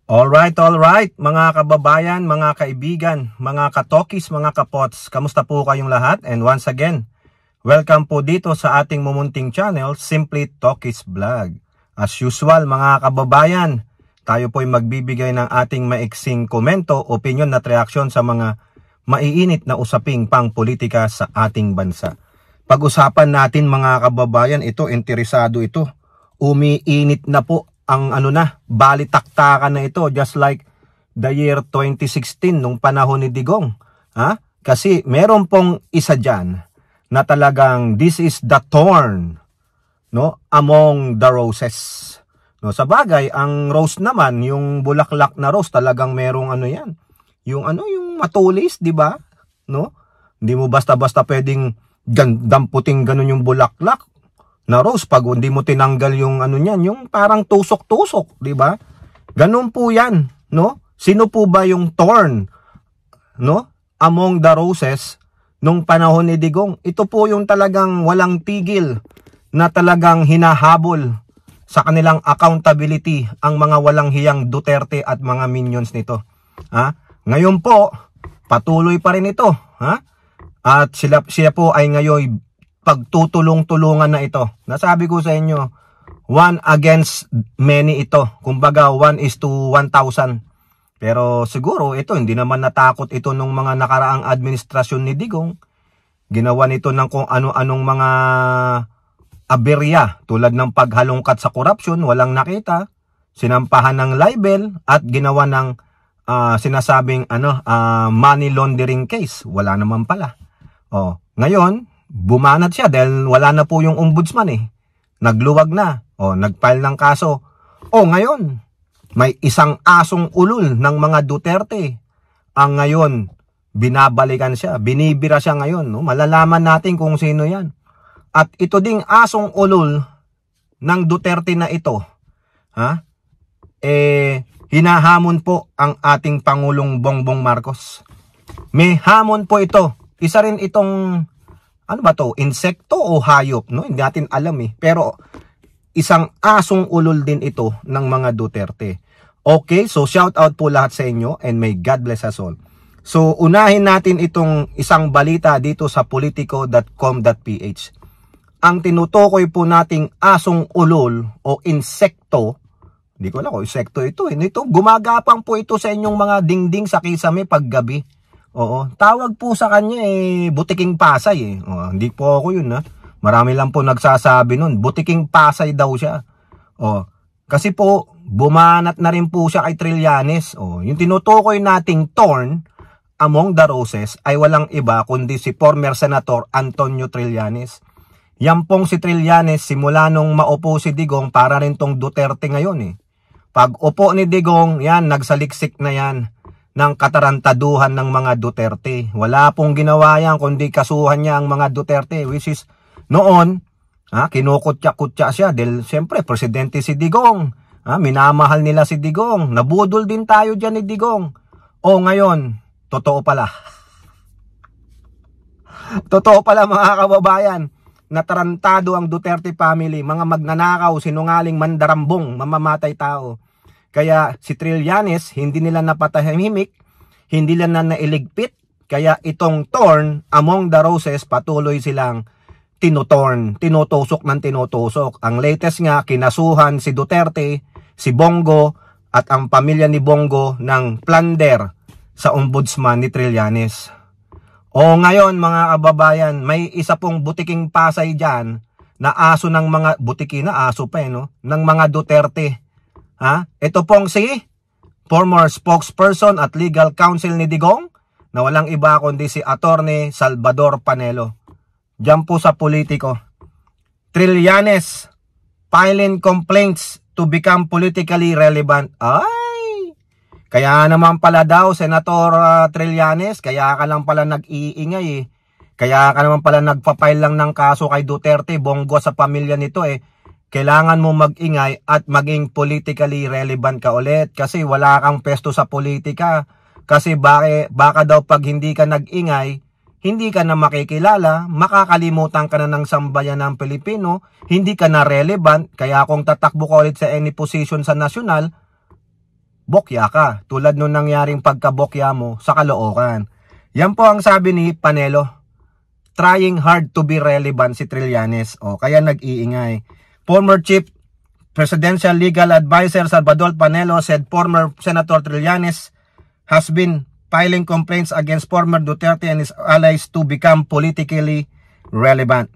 Alright, mga kababayan, mga kaibigan, mga katokis, mga kapots, kamusta po kayong lahat? And once again, welcome po dito sa ating mumunting channel, Simply Tokis Vlog. As usual, mga kababayan, tayo po'y magbibigay ng ating maiksing komento, opinion at reaksyon sa mga maiinit na usaping pang politika sa ating bansa. Pag-usapan natin mga kababayan, ito, interesado ito. Umiinit na po ang balitaktakan na ito, just like the year 2016 nung panahon ni Digong. Kasi meron pong isa dyan na talagang this is the thorn, no, among the roses. No, sa bagay, ang rose naman, yung bulaklak na rose, talagang merong yan. Yung matulis, di ba? No? Hindi mo basta-basta pwedeng damputing ganun yung bulaklak na rose pag hindi mo tinanggal yung niyan, yung parang tusok-tusok, di ba? Ganun po 'yan, no? Sino po ba yung thorn, no, among the roses nung panahon ni Digong? Ito po yung talagang walang tigil na talagang hinahabol sa kanilang accountability ang mga walang hiyang Duterte at mga minions nito. Ngayon po, patuloy pa rin ito, At siya po ay ngayon pagtutulong-tulungan na ito. Nasabi ko sa inyo, one against many ito. Kumbaga, 1:1,000. Pero siguro ito, hindi naman natakot ito nung mga nakaraang administrasyon ni Digong. Ginawa nito ng kung ano-anong mga aberya tulad ng paghalongkat sa korupsyon, walang nakita. Sinampahan ng libel at ginawa ng sinasabing money laundering case. Wala naman pala. Ngayon, bumanat siya dahil wala na po yung ombudsman Nagluwag na. Nagfile ng kaso. Ngayon, may isang asong ulol ng mga Duterte. Ang ngayon, binabalikan siya. Binibira siya ngayon. No? Malalaman natin kung sino yan. At ito ding asong ulol ng Duterte na ito, hinahamon po ang ating Pangulong Bongbong Marcos. May hamon po ito. Isa rin itong insekto o hayop, no? Hindi natin alam Pero isang asong ulol din ito ng mga Duterte. Okay, so shout out po lahat sa inyo and may God bless us all. So unahin natin itong isang balita dito sa politico.com.ph. Ang tinutukoy po nating asong ulol o insekto, hindi ko alam kung insekto ito Ito, gumagapang po ito sa inyong mga dingding sa kisame paggabi. Tawag po sa kanya butiking Pasay hindi po ako yun Marami lang po nagsasabi nun, butiking Pasay daw siya. Kasi po bumanat na rin po siya kay Trillanes. Yung tinutukoy nating thorn among the roses ay walang iba kundi si former Senator Antonio Trillanes. Yan pong si Trillanes simula nung maupo si Digong, para rin tong Duterte ngayon Pag upo ni Digong, yan, nagsaliksik na yan ng katarantaduhan ng mga Duterte. Wala pong ginawa yan kundi kasuhan niya ang mga Duterte, which is noon, kinukutya-kutya siya dahil siyempre presidente si Digong. Minamahal nila si Digong. Nabudol din tayo dyan ni Digong. Ngayon, totoo pala. Totoo pala mga kababayan, natarantado ang Duterte family, mga magnanakaw, sinungaling, mandarambong, mamamatay tao. Kaya si Trillanes, hindi nila napatahimik, hindi nila nailigpit. Kaya itong thorn among the roses, patuloy silang tinutusok ng tinutusok. Ang latest nga, kinasuhan si Duterte, si Bongo, at ang pamilya ni Bongo ng plunder sa ombudsman ni Trillanes. Ngayon mga kababayan, may isa pong butiking Pasay dyan na aso ng mga, butiki na aso pa ng mga Duterte. Ito pong si former spokesperson at legal counsel ni Digong na walang iba kundi si Attorney Salvador Panelo. Diyan po sa Politico. Trillanes filing complaints to become politically relevant. Kaya naman pala daw, Senator Trillanes, kaya ka lang pala nag-iingay Kaya ka naman pala nagpa-file lang ng kaso kay Duterte, Bongo sa pamilya nito Kailangan mo mag-ingay at maging politically relevant ka ulit kasi wala kang pesto sa politika. Kasi baka daw pag hindi ka nag-ingay, hindi ka na makikilala, makakalimutan ka na ng sambayan ng Pilipino, hindi ka na relevant. Kaya kung tatakbo ka ulit sa any position sa nasyonal, bokya ka. Tulad nung nangyaring pagkabokya mo sa Caloocan. Yan po ang sabi ni Panelo. Trying hard to be relevant si Trillanes. O, kaya nag-iingay. Former Chief Presidential Legal Advisor Salvador Panelo said former Senator Trillanes has been filing complaints against former Duterte and his allies to become politically relevant.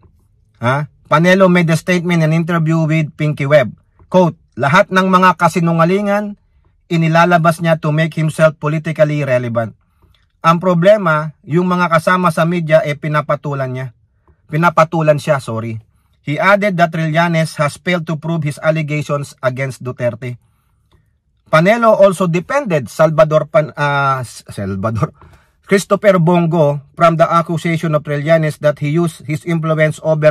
Panelo made a statement in an interview with Pinky Webb. Quote, lahat ng mga kasinungalingan, inilalabas niya to make himself politically relevant. Ang problema, yung mga kasama sa media pinapatulan niya. Pinapatulan siya, sorry. He added that Trillanes has failed to prove his allegations against Duterte. Panelo also defended Christopher Bongo from the accusation of Trillanes that he used his influence over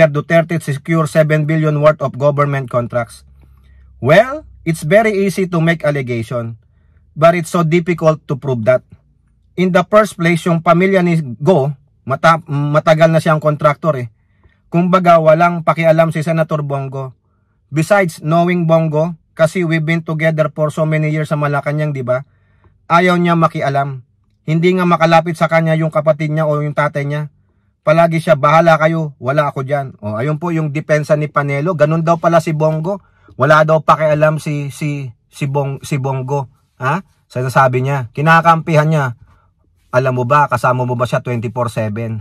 Duterte to secure 7 billion worth of government contracts. Well, it's very easy to make allegation, but it's so difficult to prove that. In the first place, yung pamilya ni Go, matagal na siyang kontraktor Kumbaga, walang pakialam si Senator Bongo. Besides knowing Bongo, kasi we've been together for so many years sa Malacanang, di ba? Ayaw niya makialam. Hindi nga makalapit sa kanya yung kapatid niya o yung tatay niya. Palagi siya, bahala kayo, wala ako dyan. O, ayun po yung depensa ni Panelo. Ganun daw pala si Bongo. Wala daw pakialam si Bongo. Sinasabi niya, kinakampihan niya. Alam mo ba, kasama mo ba siya 24/7?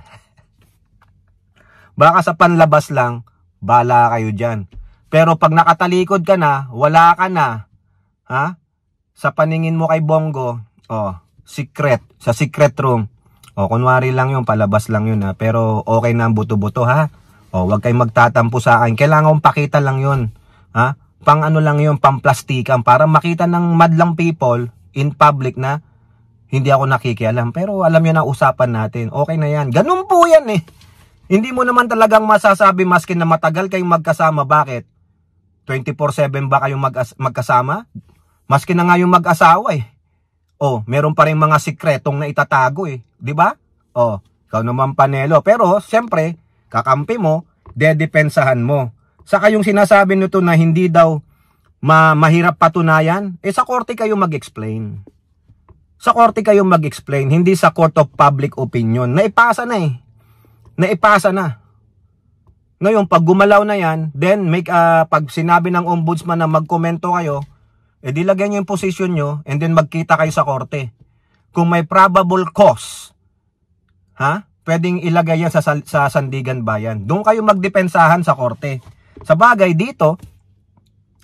Baka sa panlabas lang, bala kayo dyan. Pero pag nakatalikod ka na, wala ka na. Sa paningin mo kay Bongo, secret, sa secret room. Kunwari lang yun, palabas lang yun Pero okay na ang buto-buto wag kayong magtatampo sa akin. Kailangan kong pakita lang yun. Pang ano lang yun, pang plastikan. Para makita ng madlang people in public na hindi ako nakikialam. Pero alam nyo na usapan natin. Okay na yan. Ganun po yan Hindi mo naman talagang masasabi maski na matagal kayong magkasama. Bakit? 24/7 ba kayong magkasama? Maski na nga yung mag-asawa meron pa rin mga sikretong na itatago di ba? Ikaw naman Panelo. Pero siyempre, kakampi mo, dedepensahan mo. Saka yung sinasabi nito na hindi daw mahirap patunayan, sa korte kayo mag-explain. Sa korte kayo mag-explain, hindi sa court of public opinion. Naipasa na Naipasa na. Ngayon, pag gumalaw na yan, then pag sinabi ng ombudsman na magkomento kayo, dilagyan nyo yung position nyo, and then magkita kayo sa korte. Kung may probable cause, pwedeng ilagay yan sa Sandigan Bayan. Doon kayo magdepensahan sa korte. Sa bagay dito,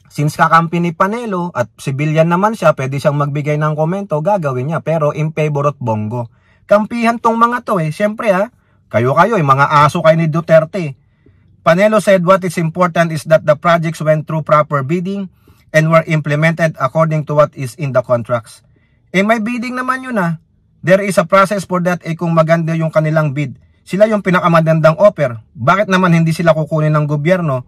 since kakampi ni Panelo at civilian naman siya, pwede siyang magbigay ng komento, gagawin niya. Pero in favor of Bongo. Kampihan tong mga to Siyempre kayo mga aso kayo ni Duterte. Panelo said what is important is that the projects went through proper bidding and were implemented according to what is in the contracts. May bidding naman yun There is a process for that kung maganda yung kanilang bid. Sila yung pinakamagandang offer. Bakit naman hindi sila kukunin ng gobyerno?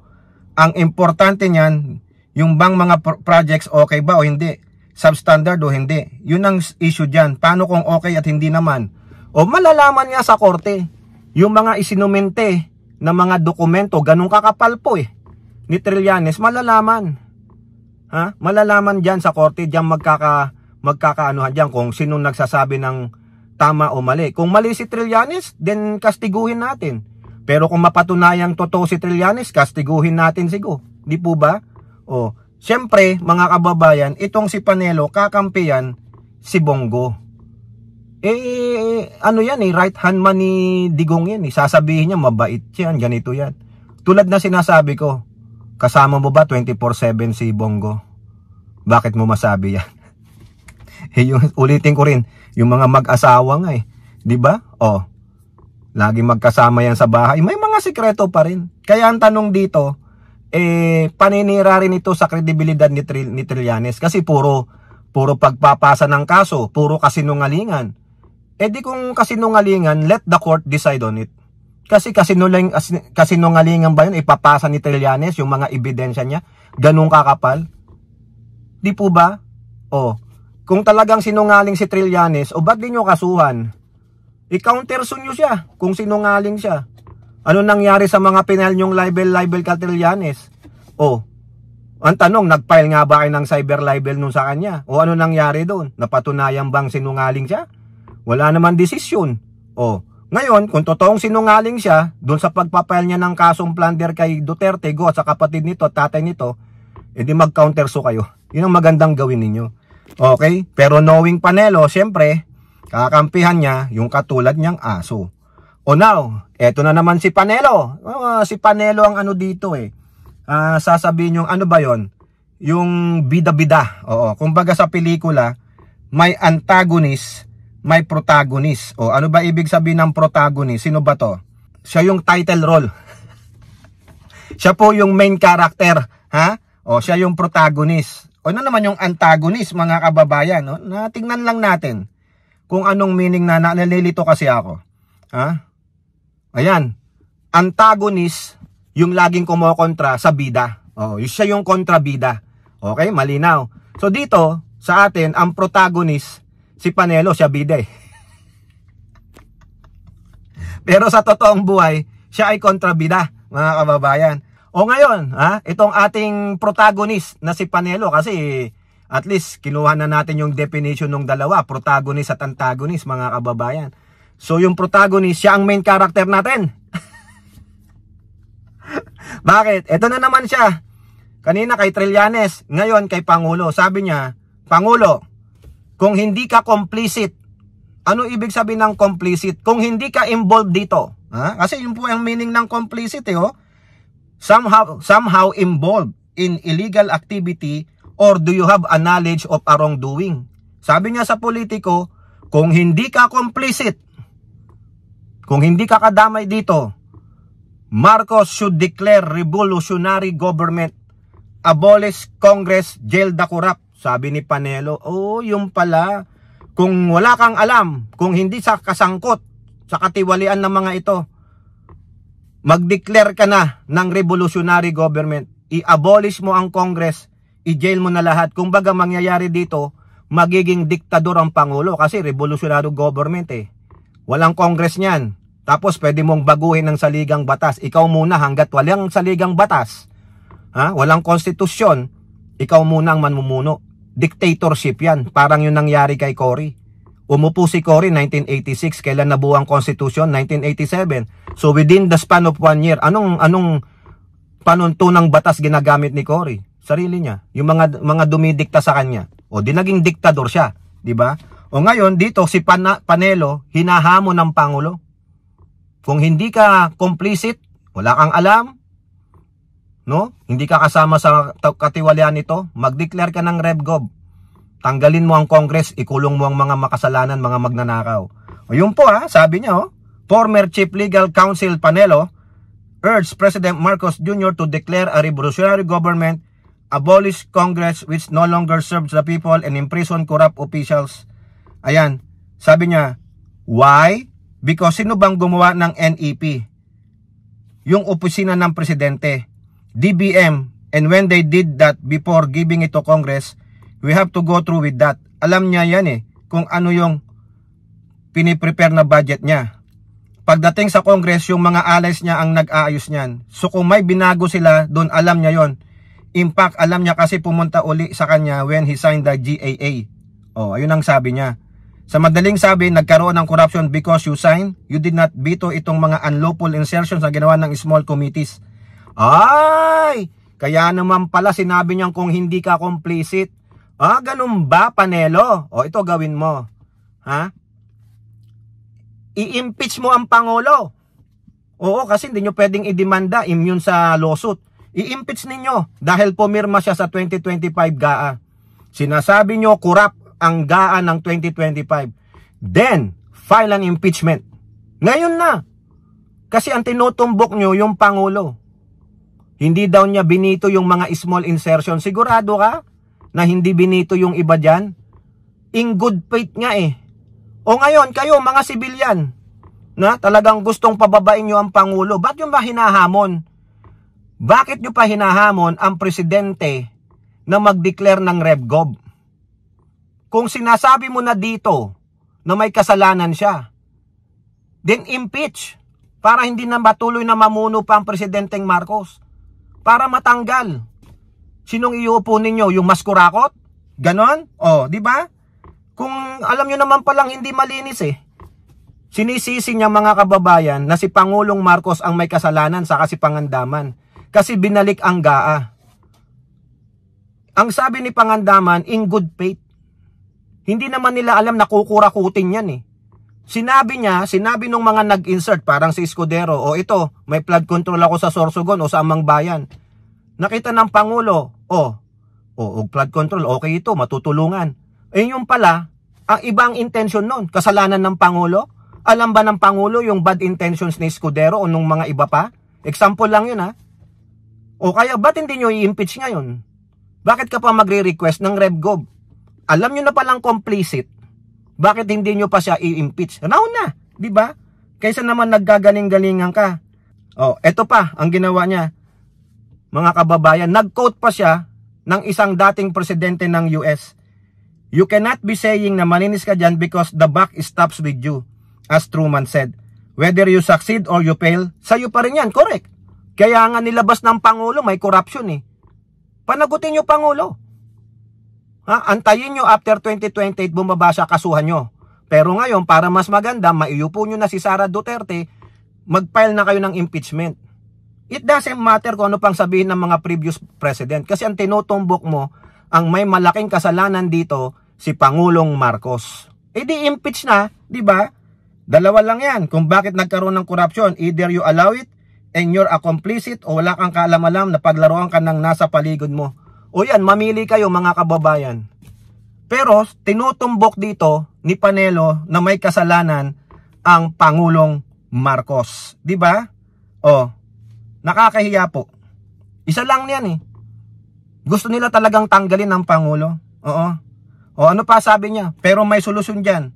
Ang importante niyan, yung bang mga projects okay ba o hindi? Substandard o hindi? Yun ang issue dyan. Paano kung okay at hindi naman? Malalaman nga sa korte. Yung mga isinumente na mga dokumento, ganun kakapal po ni Trillanes, malalaman. Malalaman dyan sa korte, dyan magkakaanuhan dyan kung sino nagsasabi ng tama o mali. Kung mali si Trillanes, then kastiguhin natin. Pero kung mapatunayang totoo si Trillanes, kastiguhin natin siguro. Di po ba? Siyempre, mga kababayan, itong si Panelo, kakampiyan si Bongo. Ano yan right hand man ni Digong yan sasabihin niya mabait yan, ganito yan. Tulad na sinasabi ko, kasama mo ba 24/7 si Bongo? Bakit mo masabi yan? Yung, ulitin ko rin, yung mga mag-asawa nga di ba? Lagi magkasama yan sa bahay, may mga sikreto pa rin. Kaya ang tanong dito, paninira rin ito sa kredibilidad ni Trillanes kasi puro pagpapasa ng kaso, puro kasinungalingan. Di kung kasinungalingan, let the court decide on it. Kasi kasinungalingan ba yun? Ipapasa ni Trillanes yung mga ebidensya niya? Ganun kakapal? Di po ba? Kung talagang sinungaling si Trillanes, ba't di nyo kasuhan? I-countersuit nyo siya kung sinungaling siya. Ano nangyari sa mga pinal nyong libel ka Trillanes? Ang tanong, nag-file nga ba kayo ng cyber libel nun sa kanya? O ano nangyari doon? Napatunayan bang sinungaling siya? Wala naman desisyon. O, ngayon, kung totoong sinungaling siya, doon sa pagpapile niya ng kasong plunder kay Duterte, Go, at sa kapatid nito, tatay nito, edi mag-counterso kayo. Yun ang magandang gawin ninyo. Okay? Pero knowing Panelo, siyempre, kakampihan niya yung katulad niyang aso. O now, eto na naman si Panelo. Si Panelo ang ano dito sasabihin yung ano ba yon? Yung bida-bida. Oo, kumbaga sa pelikula, may antagonist, may protagonist. O ano ba ibig sabihin ng protagonist? Sino ba to? Siya yung title role. Siya po yung main character, ha? O siya yung protagonist. O ano naman yung antagonist, mga kababayan, no? Tingnan lang natin kung anong meaning na nalilito kasi ako. Ha? Ayan. Antagonist, yung laging kumokontra sa bida. Oh, siya yung kontrabida. Okay, malinaw. So dito, sa atin, ang protagonist, si Panelo, siya bida eh. Pero sa totoong buhay, siya ay kontrabida, mga kababayan. O ngayon, itong ating protagonist na si Panelo, kasi at least kinuha na natin yung definition ng dalawa, protagonist at antagonist, mga kababayan. So yung protagonist, siya ang main character natin. Bakit? Ito na naman siya. Kanina kay Trillanes, ngayon kay Pangulo. Sabi niya, Pangulo, kung hindi ka complicit, ano ibig sabihin ng complicit? Kung hindi ka involved dito. Kasi yun po ang meaning ng complicit Somehow involved in illegal activity or do you have a knowledge of a wrongdoing? Sabi niya sa politiko, kung hindi ka complicit, kung hindi ka kadamay dito, Marcos should declare revolutionary government, abolish Congress, jail the corrupt. Sabi ni Panelo, yung pala. Kung wala kang alam, kung hindi sa kasangkot, sa katiwalian ng mga ito, mag-declare ka na ng revolutionary government. I-abolish mo ang Congress, i-jail mo na lahat. Kung baga mangyayari dito, magiging diktador ang Pangulo kasi revolutionary government Walang Congress niyan. Tapos pwede mong baguhin ng saligang batas. Ikaw muna hanggat walang saligang batas. Walang konstitusyon. Ikaw muna ang manmumuno. Dictatorship yan. Parang yung nangyari kay Cory. Umupo si Cory 1986. Kailan nabuo ang konstitusyon? 1987. So within the span of 1 year, anong panuntunang batas ginagamit ni Cory? Sarili niya. Yung mga dumidikta sa kanya. O di naging diktador siya. Diba? O ngayon dito si Panelo hinahamon ng Pangulo. Kung hindi ka complicit, wala kang alam, no? Hindi ka kasama sa katiwalian nito, mag-declare ka ng RevGov. Tanggalin mo ang Congress, ikulong mo ang mga makasalanan, mga magnanakaw. O yun po sabi niya former Chief Legal Counsel Panelo urged President Marcos Jr. to declare a revolutionary government, abolish Congress which no longer serves the people and imprison corrupt officials. Ayan, sabi niya, why? Because sino bang gumawa ng NEP? Yung opisina ng presidente, DBM, and when they did that before giving it to Congress, we have to go through with that. Alam niya yan kung ano yung piniprepare na budget niya. Pagdating sa Congress, yung mga allies niya ang nag-aayos niyan. So kung may binago sila, doon alam niya yon. In fact, alam niya kasi pumunta uli sa kanya when he signed the GAA. Ayun ang sabi niya. Sa madaling sabi, nagkaroon ng corruption because you did not veto itong mga unlawful insertions na ginawa ng small committees. Ay! Kaya naman pala sinabi niyang kung hindi ka complicit. Ganun ba, Panelo? Ito gawin mo. I-impeach mo ang Pangulo. Oo, kasi hindi nyo pwedeng idemanda, immune sa lawsuit. I-impeach ninyo dahil pumirma siya sa 2025 GAA. Sinasabi nyo, corrupt ang GAA ng 2025. Then, file an impeachment. Ngayon na. Kasi ang tinutumbok nyo yung Pangulo. Hindi daw niya binito yung mga small insertion. Sigurado ka na hindi binito yung iba dyan? In good faith nga O ngayon, kayo mga sibilyan, na talagang gustong pababain nyo ang Pangulo, ba't yung ba hinahamon? Bakit nyo pa hinahamon ang presidente na mag-declare ng RevGov? Kung sinasabi mo na dito na may kasalanan siya, then impeach para hindi na matuloy na mamuno pa ang Presidenteng Marcos. Para matanggal. Sinong iuupo ninyo? Yung maskurakot? Ganon? O, di ba? Kung alam nyo naman palang hindi malinis eh. Sinisisi niya mga kababayan na si Pangulong Marcos ang may kasalanan sa kasi Pangandaman. Kasi binalik ang GAA. Ang sabi ni Pangandaman, in good faith. Hindi naman nila alam na kukurakutin yan eh. Sinabi nung mga nag-insert, parang si Escudero, o ito, may flood control ako sa Sorsogon o sa Amang Bayan. Nakita ng Pangulo, flood control, okay ito, matutulungan. Eh yung pala, ang ibang intention nun, kasalanan ng Pangulo. Alam ba ng Pangulo yung bad intentions ni Escudero o nung mga iba pa? Example lang yun ha. O kaya ba't hindi nyo i-impeach ngayon? Bakit ka pa magre-request ng RevGov? Alam nyo na palang complicit. Bakit hindi nyo pa siya i-impeach? Now na, di ba? Kaysa naman naggagaling-galingan ka. O, eto pa ang ginawa niya. Mga kababayan, nag-quote pa siya ng isang dating presidente ng US. You cannot be saying na malinis ka dyan because the buck stops with you. As Truman said, whether you succeed or you fail, sa'yo pa rin yan, correct. Kaya nga nilabas ng Pangulo, may corruption eh. Panagutin nyo Pangulo. Antayin nyo after 2028 bumaba siya, kasuhan nyo. Pero ngayon, para mas maganda, maiupo nyo na si Sara Duterte, mag-file na kayo ng impeachment. It doesn't matter kung ano pang sabihin ng mga previous president. Kasi ang tinutumbok mo, ang may malaking kasalanan dito, si Pangulong Marcos. Eh di impeach na, di ba? Dalawa lang yan kung bakit nagkaroon ng korupsyon. Either you allow it and you're a complicit o wala kang kaalam-alam na paglaruan ka ng nasa paligid mo. O yan, mamili kayo mga kababayan. Pero tinutumbok dito ni Panelo na may kasalanan ang Pangulong Marcos. Di ba? O, nakakahiya po. Isa lang yan eh. Gusto nila talagang tanggalin ang Pangulo. Oo. O ano pa sabi niya? Pero may solusyon dyan.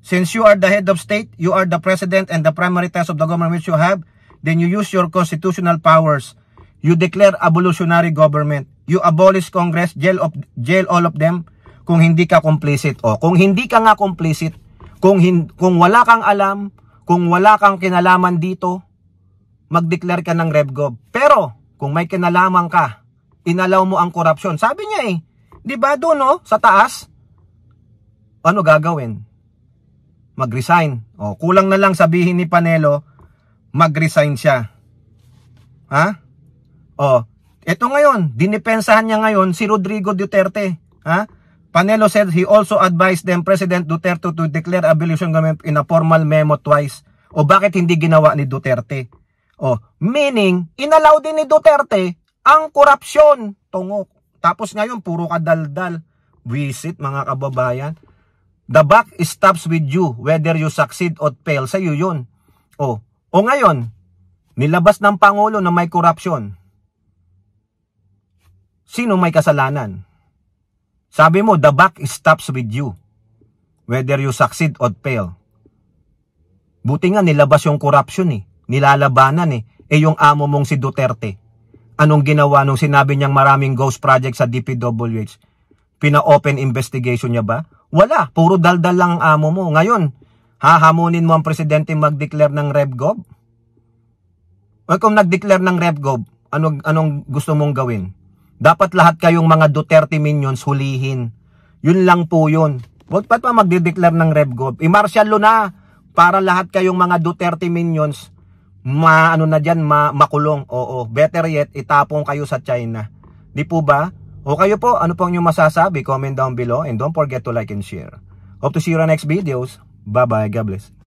Since you are the head of state, you are the president and the primary task of the government which you have, then you use your constitutional powers. You declare abolitionary government. You abolish Congress, jail all of them kung hindi ka complicit. O, kung hindi ka nga complicit, kung wala kang alam, kung wala kang kinalaman dito, mag-declare ka ng RevGov. Pero, kung may kinalaman ka, inalaw mo ang korupsyon. Sabi niya eh, di ba doon no, sa taas? Ano gagawin? Mag-resign. O, kulang na lang sabihin ni Panelo, mag-resign siya. Ha? O, ito ngayon, dinipensahan niya ngayon si Rodrigo Duterte. Ha? Panelo said he also advised them President Duterte to declare abolition government in a formal memo twice. O bakit hindi ginawa ni Duterte? O, meaning, inalaw din ni Duterte ang korupsyon. Tungok. Tapos ngayon, puro kadaldal. Visit mga kababayan. The buck stops with you, whether you succeed or fail, sa'yo yun. O ngayon, nilabas ng Pangulo na may korupsyon. Sino may kasalanan? Sabi mo, the buck stops with you, whether you succeed or fail. Buti nga nilabas yung korupsyon eh, nilalabanan eh. Yung amo mong si Duterte, anong ginawa nung sinabi niyang maraming ghost project sa DPWH? Pina-open investigation niya ba? Wala, puro daldal lang ang amo mo. Ngayon, hahamunin mo ang presidente mag-declare ng RevGov? O kung nag-declare ng RevGov, anong gusto mong gawin? Dapat lahat kayong mga Duterte minions hulihin. Yun lang po yun. Huwag pa mag-declare ng RevGov. I-martial law na para lahat kayong mga Duterte minions makulong. Oo, better yet, itapong kayo sa China. Di po ba? O kayo po, ano pong inyong masasabi? Comment down below and don't forget to like and share. Hope to see you on next videos. Bye-bye. God bless.